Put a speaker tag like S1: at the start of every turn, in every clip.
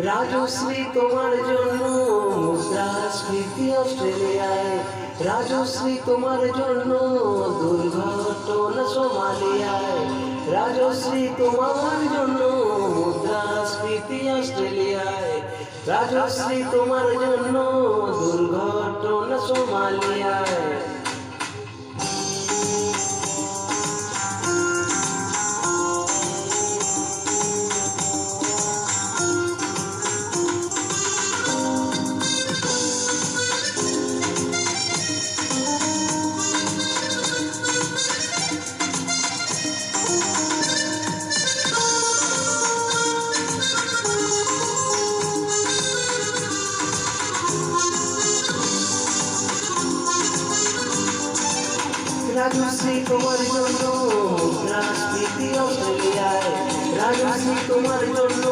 S1: রাজশ্রী তোমার জন্য মুদ্রাস্ফীতি অস্ট্রেলিয়ায়, রাজশ্রী তোমার জন্য দুর্ঘটনা সোমালিয়ায়, রাজশ্রী তোমার জন্য মুদ্রাস্ফীতি অস্ট্রেলিয়ায়, রাজশ্রী তোমার জন্য দুর্ঘটনা সোমালিয়ায়। রাজশ্রী তোমার জন্য মুদ্রাস্ফীতি অস্ট্রেলিয়ায়, রাজশ্রী তোমার জন্য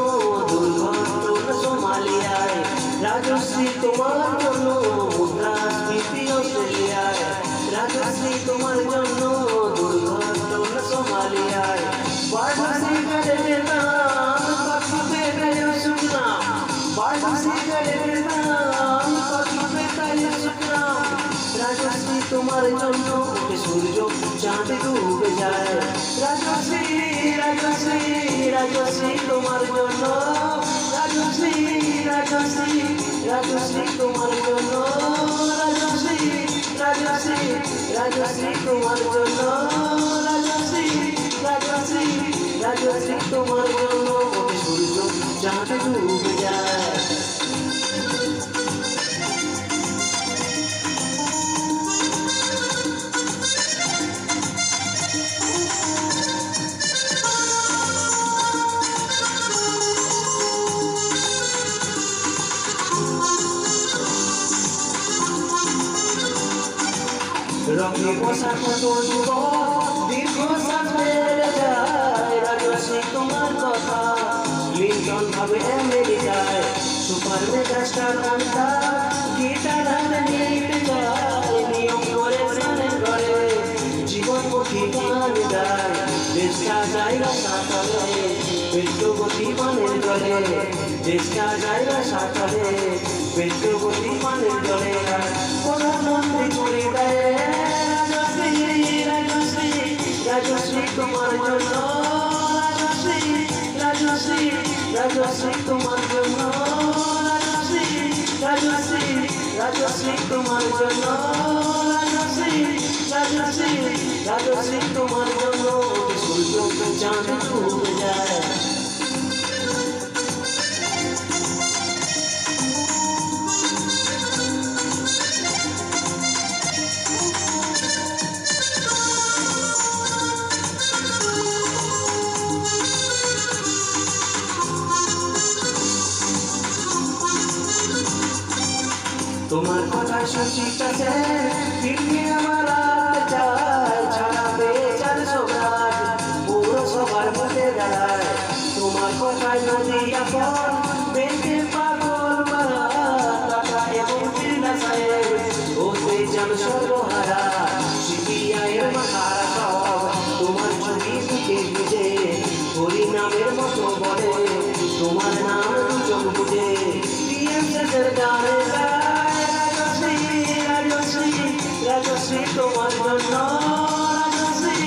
S1: দুর্ঘটনা সোমালিয়ায়, রাজশ্রী তোমার জন্য মুদ্রাস্ফীতি অস্ট্রেলিয়ায়, রাজশ্রী তোমার জন্য দুর্ঘটনা সোমালিয়ায়। বাড়ছে গাড়ির দাম কত বেড়ে শুনলাম, বাড়ছে গাড়ির দাম কত বেড়ে শুনলাম। রাজশ্রী তোমার জন্য সূর্য চাঁদ ডুবে যায়, রাজশ্রী রাজশ্রী রাজশ্রী তোমার জন্য, রাজশ্রী রাজশ্রী রাজশ্রী তোমার জন্য, রাজশ্রী রাজশ্রী রাজশ্রী তোমার জন্য, রাজশ্রী রাজশ্রী রাজশ্রী তোমার জন্য সূর্য চাঁদ ডুবে যায়। রঙে পোশাক তুলব দীর্ঘ শ্বাস ফেলে যায়, রাজশ্রী তোমার কথা লিঙ্কন ভাবে আমেরিকায়, সুপার মেগাস্টার গানটা গিটার হাতে নিতে যায়, নিয়ম করে স্নানের ঘরে জীবনমুখী গান গায়, দেশটা জায়গা সাঁতারে পেট্রগতি পানের জলে, দেশটা জায়গা সাঁতারে পেট্রগতি পানের জলে। প্রধানমন্ত্রী করে দেয় রাজশ্রী তোমার জন্য, রাজশ্রী রাজশ্রী রাজশ্রী তোমার জন্য, রাজশ্রী রাজশ্রী রাজশ্রী তোমার জন্য, রাজশ্রী রাজশ্রী রাজশ্রী তোমার জন্য সূর্য চাঁদ ডুবে যায়। তোমার কথা শুনতে ফিরবে আমার চাই, ছাড়াবে চার সবার পুরো সবার মধ্যে দাঁড়ায়, তোমার কথায় নদী আপন বেঁধে পাগল মারা, টাকা এবং বিড়লা সাহেব হতে যান সর্বহারা, সিপিআইয়ের মাথারা সব তোমার ছবি বুঝে বুঝে হরিনামের মতো বলে, তোমার নাম দুজন বুঝে টিএমসের গানে রাজশ্রী তোমার জন্য, রাজশ্রী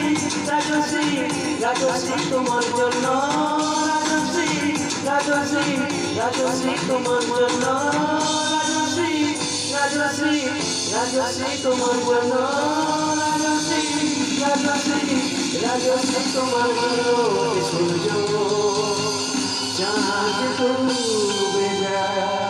S1: রাজশ্রী রাজশ্রী তোমার জন্য, রাজশ্রী রাজশ্রী রাজশ্রী তোমার জন্য, রাজশ্রী রাজশ্রী রাজশ্রী তোমার জন্য, রাজশ্রী রাজশ্রী রাজশ্রী তোমার জন্য সূর্য চাঁদ ডুবে যায়।